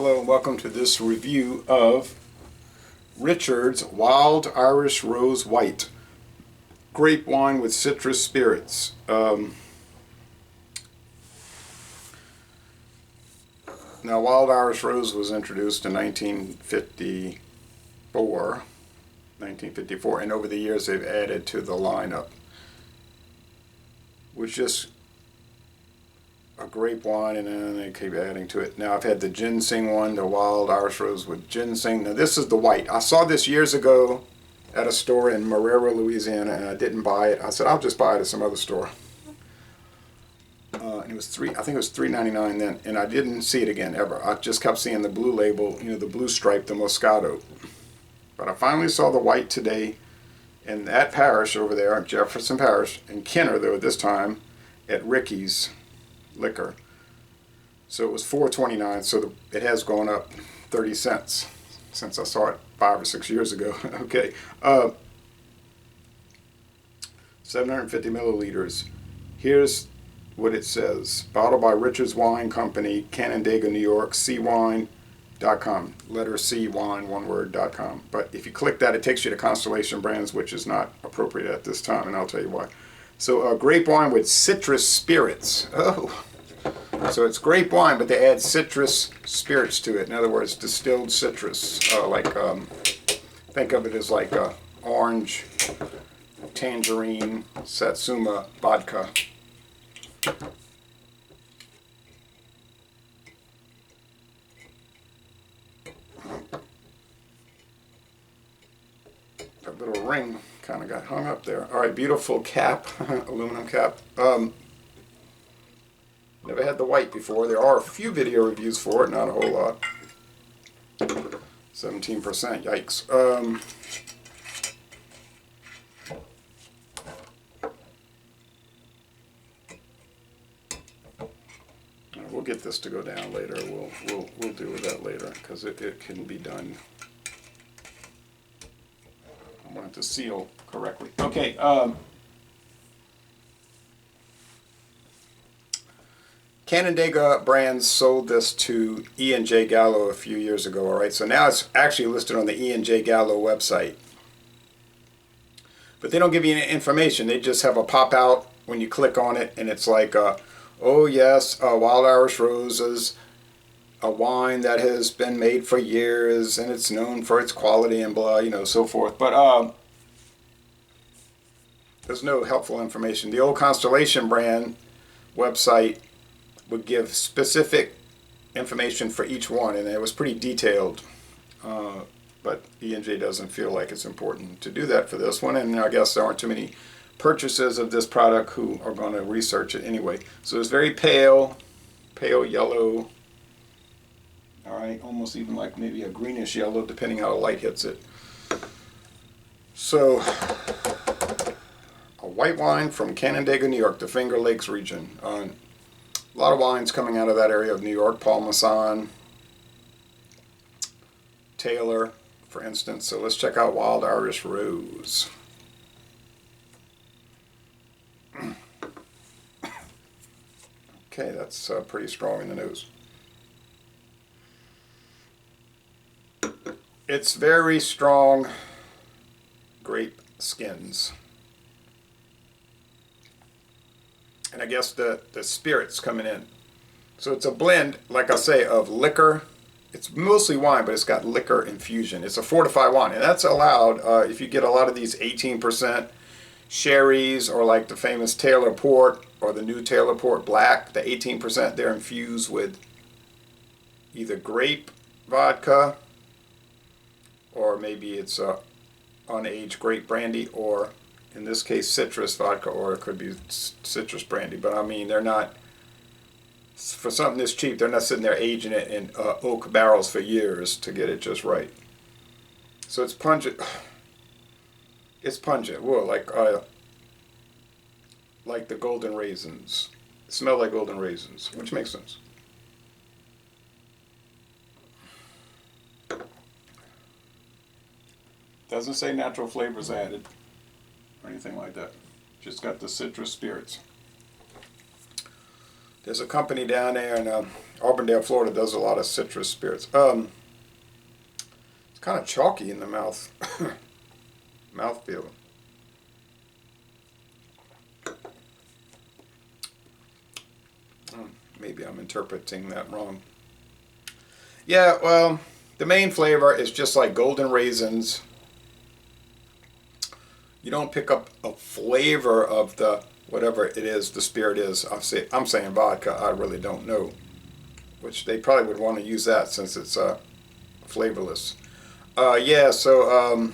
Hello and welcome to this review of Richard's Wild Irish Rose White grape wine with citrus spirits. Now, Wild Irish Rose was introduced in 1954, and over the years they've added to the lineup, which just a grape wine, and then they keep adding to it. Now I've had the ginseng one, the Wild Irish Rose with ginseng. Now this is the white. I saw this years ago at a store in Marrero, Louisiana, and I didn't buy it. I said I'll just buy it at some other store. And it was I think it was $3.99 then, and I didn't see it again ever. I just kept seeing the blue label, you know, the blue stripe, the Moscato. But I finally saw the white today in that parish over there, Jefferson Parish, in Kenner, though, this time at Ricky's Liquor. So it was $4.29, so it has gone up 30 cents since I saw it 5 or 6 years ago. Okay, 750 milliliters. Here's what it says: bottled by Richard's Wine Company, Canandaigua, New York, cwine.com, letter C, wine, one word, .com. But if you click that, it takes you to Constellation Brands, which is not appropriate at this time, and I'll tell you why. So grape wine with citrus spirits. Oh, so it's grape wine, but they add citrus spirits to it. In other words, distilled citrus. Think of it as like orange, tangerine, satsuma vodka. That little ring kind of got hung up there. All right, beautiful cap, aluminum cap. Never had the white before. There are a few video reviews for it, not a whole lot. 17%, yikes. We'll get this to go down later. We'll deal with that later because it can be done. I want it to seal correctly. Okay. Canandaigua Brands sold this to E&J Gallo a few years ago, all right? So now it's actually listed on the E&J Gallo website. But they don't give you any information. They just have a pop-out when you click on it, and it's like, oh yes, Wild Irish Roses, a wine that has been made for years, and it's known for its quality and blah, you know, so forth. But there's no helpful information. The old Constellation brand website would give specific information for each one, and it was pretty detailed. But E&J doesn't feel like it's important to do that for this one, and I guess there aren't too many purchasers of this product who are going to research it anyway. So it's very pale yellow. All right, almost even like maybe a greenish yellow, depending how the light hits it. So, a white wine from Canandaigua, New York, the Finger Lakes region. A lot of wines coming out of that area of New York, Paul Masson, Taylor, for instance. So let's check out Wild Irish Rose. Okay, that's pretty strong in the nose. It's very strong grape skins. And I guess the spirits coming in. So it's a blend, like I say, of liquor. It's mostly wine, but it's got liquor infusion. It's a fortified wine, and that's allowed if you get a lot of these 18% sherries, or like the famous Taylor Port or the new Taylor Port Black. The 18%, they're infused with either grape vodka, or maybe it's unaged grape brandy, or in this case citrus vodka, or it could be citrus brandy. But I mean, they're not, for something this cheap, they're not sitting there aging it in oak barrels for years to get it just right. So it's pungent. It's pungent. Whoa, like the golden raisins. It smells like golden raisins, which makes sense. Doesn't say natural flavors added or anything like that. Just got the citrus spirits. There's a company down there in Auburndale, Florida, does a lot of citrus spirits. It's kind of chalky in the mouth, mouthfeel. Maybe I'm interpreting that wrong. Yeah, well, the main flavor is just like golden raisins. You don't pick up a flavor of the whatever it is the spirit is. I'm saying vodka. I really don't know, which they probably would want to use that since it's flavorless. Yeah, so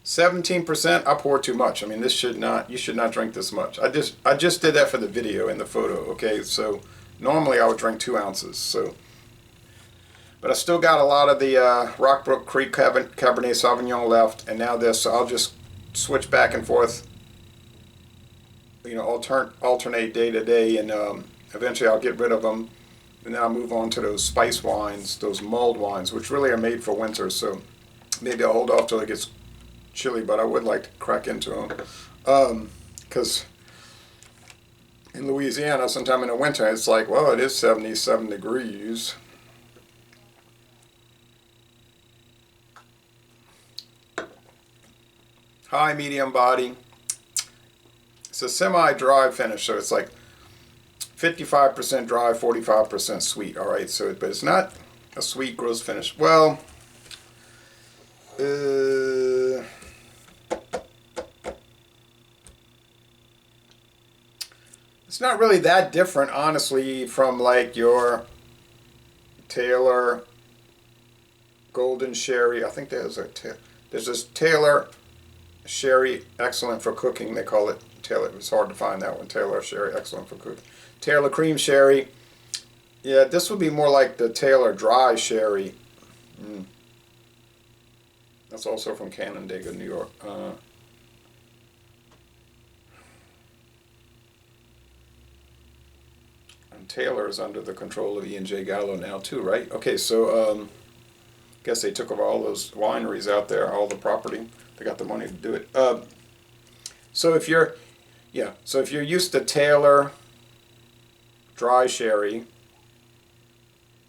17%. I pour too much. I mean, this should not. You should not drink this much. I just did that for the video and the photo. Okay, so normally I would drink 2 ounces. So, but I still got a lot of the Rockbrook Creek Cabernet Sauvignon left, and now this. So I'll just switch back and forth. You know, alternate day to day, and eventually I'll get rid of them, and then I'll move on to those spice wines, those mulled wines, which really are made for winter. So maybe I'll hold off till it gets chilly, but I would like to crack into them, because in Louisiana, sometime in the winter, it's like, well, it is 77 degrees. High, medium body. It's a semi-dry finish, so it's like 55% dry, 45% sweet. All right, so but it's not a sweet, gross finish. Well, it's not really that different, honestly, from like your Taylor Golden Sherry. I think there's this Taylor Sherry, excellent for cooking. They call it Taylor. It's hard to find that one. Taylor Sherry, excellent for cooking. Taylor Cream Sherry. Yeah, this would be more like the Taylor Dry Sherry. That's also from Canandaigua, New York. And Taylor is under the control of E&J Gallo now too, right? Okay, so guess they took over all those wineries out there, all the property. They got the money to do it. So if you're used to Taylor Dry Sherry,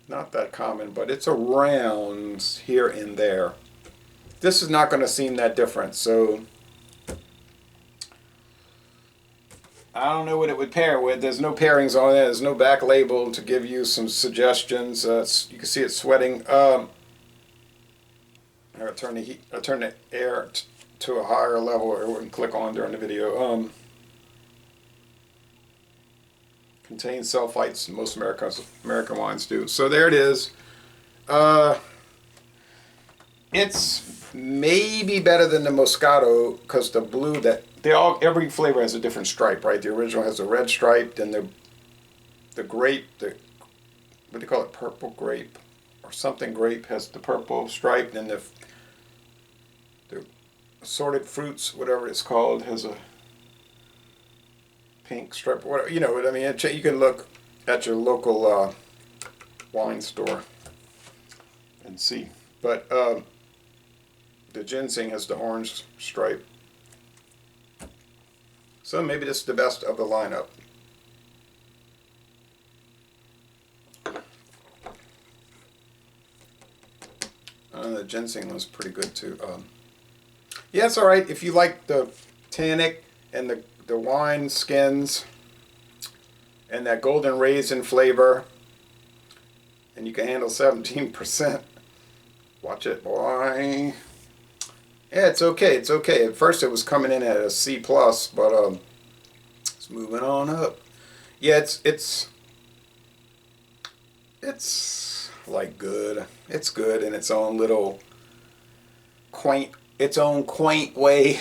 not that common, but it's around here and there. This is not going to seem that different, so I don't know what it would pair with. There's no pairings on it. There's no back label to give you some suggestions. You can see it sweating. I turn the air to a higher level, or wouldn't click on during the video. Contains sulfites. Most American wines do. So there it is. It's maybe better than the Moscato because the blue every flavor has a different stripe, right? The original has a red stripe, then the grape, what do you call it? Purple grape or something grape has the purple stripe, then the assorted fruits, whatever it's called, has a pink stripe. Whatever, you know what I mean? You can look at your local wine store and see. But the ginseng has the orange stripe. So maybe this is the best of the lineup. The ginseng was pretty good too. Yeah, it's all right if you like the tannic and the wine skins and that golden raisin flavor, and you can handle 17%. Watch it, boy. Yeah, it's okay. It's okay. At first, it was coming in at a C+, but it's moving on up. Yeah, it's like good. It's good in its own little quaint way.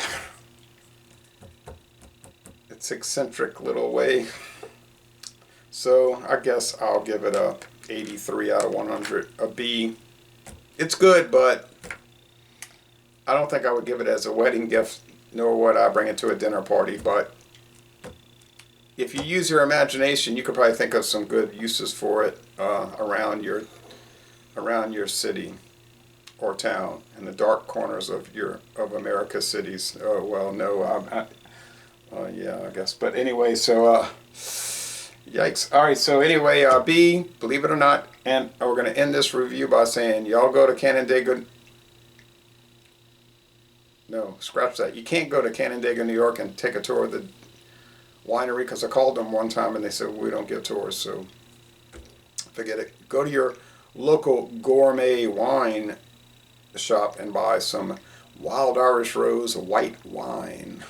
Its eccentric little way. So I guess I'll give it a 83 out of 100, a B. It's good, but I don't think I would give it as a wedding gift, nor would I bring it to a dinner party. But if you use your imagination, you could probably think of some good uses for it around your city or town, in the dark corners of America's cities. Oh well, no, yeah, I guess. But anyway, so Yikes. All right, so anyway, B, believe it or not, and we're going to end this review by saying, y'all go to Canandaigua. No, scratch that. You can't go to Canandaigua, New York and take a tour of the winery, because I called them one time and they said, we don't give tours, so forget it. Go to your local gourmet wine shop and buy some Wild Irish Rose white wine.